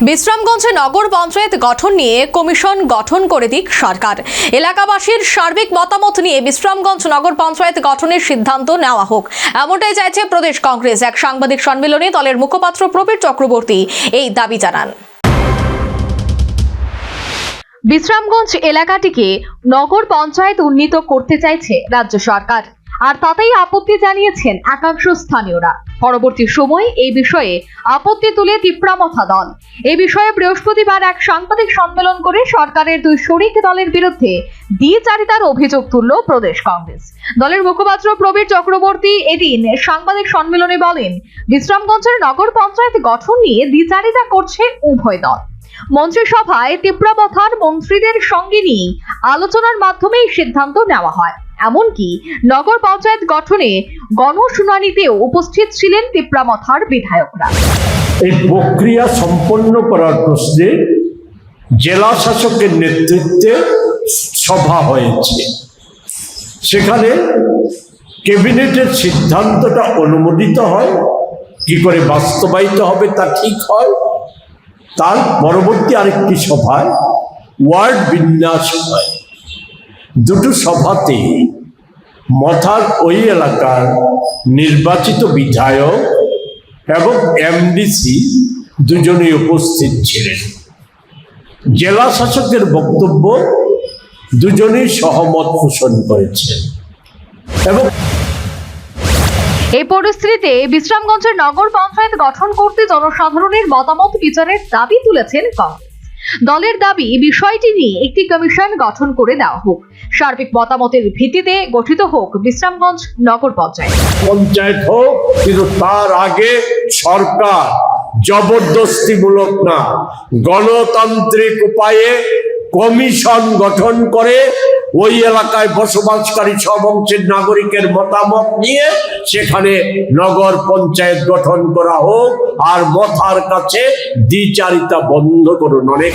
বিশ্রামগঞ্জে নগর পঞ্চায়েত গঠন নিয়ে কমিশন গঠন করে দিক সরকার। এলাকাবাসীর সার্বিক মতামত নিয়ে বিশ্রামগঞ্জ নগর পঞ্চায়েত গঠনের সিদ্ধান্ত নেওয়া হোক, এমনটাই চাইছে প্রদেশ কংগ্রেস। এক সাংবাদিক সম্মেলনে দলের মুখপাত্র প্রবীর চক্রবর্তী এই দাবি জানান। বিশ্রামগঞ্জ এলাকাটিকে নগর পঞ্চায়েত উন্নীত করতে চাইছে রাজ্য সরকার, আর তাতেই আপত্তি জানিয়েছেন একাংশ স্থানীয়রা। পরবর্তী সময়ে এই বিষয়ে আপত্তি তুলে তিপ্রামথা দল এই বিষয়ে বৃহস্পতিবার এক সাংবাদিক সম্মেলন করে সরকারের দুই শরিক দলের বিরুদ্ধে দ্বিচারিতার অভিযোগ তুলল প্রদেশ কংগ্রেস। দলের মুখপাত্র প্রবীর চক্রবর্তী এদিন সাংবাদিক সম্মেলনে বলেন, বিশ্রামগঞ্জের নগর পঞ্চায়েত গঠন নিয়ে দ্বিচারিতা করছে উভয় দল। মন্ত্রিসভায় তিপ্রামথার মন্ত্রীদের সঙ্গে নিয়ে আলোচনার মাধ্যমে সিদ্ধান্ত নেওয়া হয়। এমনকি নগর পঞ্চায়েত গঠনে গণশুনানিতেও উপস্থিত ছিলেন তিপ্রামথার বিধায়করা। এই প্রক্রিয়া সম্পন্ন করার প্রশ্নে জেলা শাসকের নেতৃত্বে সভা হয়েছে। সেখানে ক্যাবিনেটের সিদ্ধান্তটা অনুমোদিত হয়, কি করে বাস্তবায়িত হবে তা ঠিক হয়। তার পরবর্তী আরেকটি সভায় ওয়ার্ড বিন্যাস হয়। দুটো সভাতে মথার ওই এলাকার নির্বাচিত বিধায়ক এবং এমডিসি দুজনেই উপস্থিত ছিলেন। জেলা শাসকের বক্তব্য দুজনেই সহমত পোষণ করেছেন। এবং এই পরিস্থিতিতে বিশ্রামগঞ্জের নগর পঞ্চায়েত গঠন করতে জনসাধারণের মতামত বিচারের দাবি তুলেছেন কংগ্রেস। দলের দাবি, বিষয়টি নিয়ে একটি কমিশন গঠন করে দেওয়া হোক, সার্বিক মতামতের ভিত্তিতে গঠিত হোক বিশ্রামগঞ্জ নগর পঞ্চায়েত হোক, কিন্তু তার আগে সরকার জবরদস্তিমূলক না, গণতান্ত্রিক উপায়ে কমিশন গঠন করে ওই এলাকায় বসবাসকারী সব অংশের নাগরিকের মতামত নিয়ে সেখানে নগর পঞ্চায়েত গঠন করা হোক। আর মথার কাছে দ্বিচারিতা বন্ধ করুন। অনেক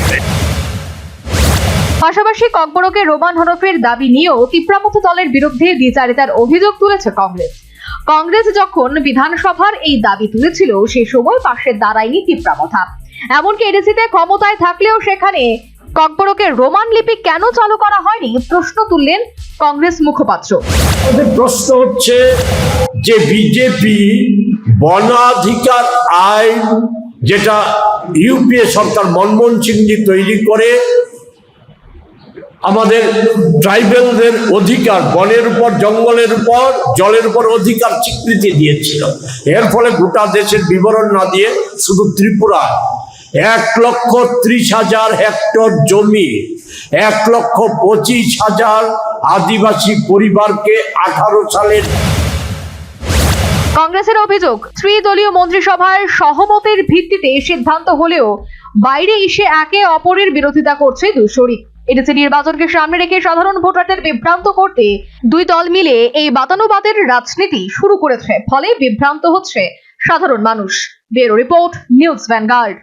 পাশাপাশি ককবরকের রোমান হরফের দাবি নিয়েও তিপ্রামথা দলের বিরুদ্ধে দ্বিচারিতার অভিযোগ তুলেছে কংগ্রেস। কংগ্রেস যখন বিধানসভার এই দাবি তুলেছিল সেই সময় পাশে দাঁড়ায়নি তিপ্রামথা। এমনকি এডিসিতে ক্ষমতায় থাকলেও সেখানে ককবরকের রোমান লিপি কেন চালু করা হয়নি প্রশ্ন তুললেন কংগ্রেস মুখপাত্র। প্রশ্ন হচ্ছে যে বিজেপি বনাধিকার আইন, যেটা ইউপিএ সরকার মনমোহন সিংজি তৈরি করে আমাদের ট্রাইবেলদের অধিকার, বনের উপর, জঙ্গলের উপর, জলের উপর অধিকার স্বীকৃতি দিয়েছিল। এর ফলে গোটা দেশের বিবরণ না দিয়ে শুধু ত্রিপুরা 1,30,000 হেক্টর জমি, 1,25,000 আদিবাসী পরিবারকে 18 সালের। কংগ্রেসের অভিযোগ, ত্রিদলীয় মন্ত্রিসভার সহমতের ভিত্তিতে সিদ্ধান্ত হলেও বাইরে এসে একে অপরের বিরোধিতা করছে দুই শরিক। এডিসি নির্বাচনকে সামনে রেখে সাধারণ ভোটারদের বিভ্রান্ত করতে দুই দল মিলে এই বাতানুবাদের রাজনীতি শুরু করেছে, ফলে বিভ্রান্ত হচ্ছে সাধারণ মানুষ। Bureau report, news vanguard.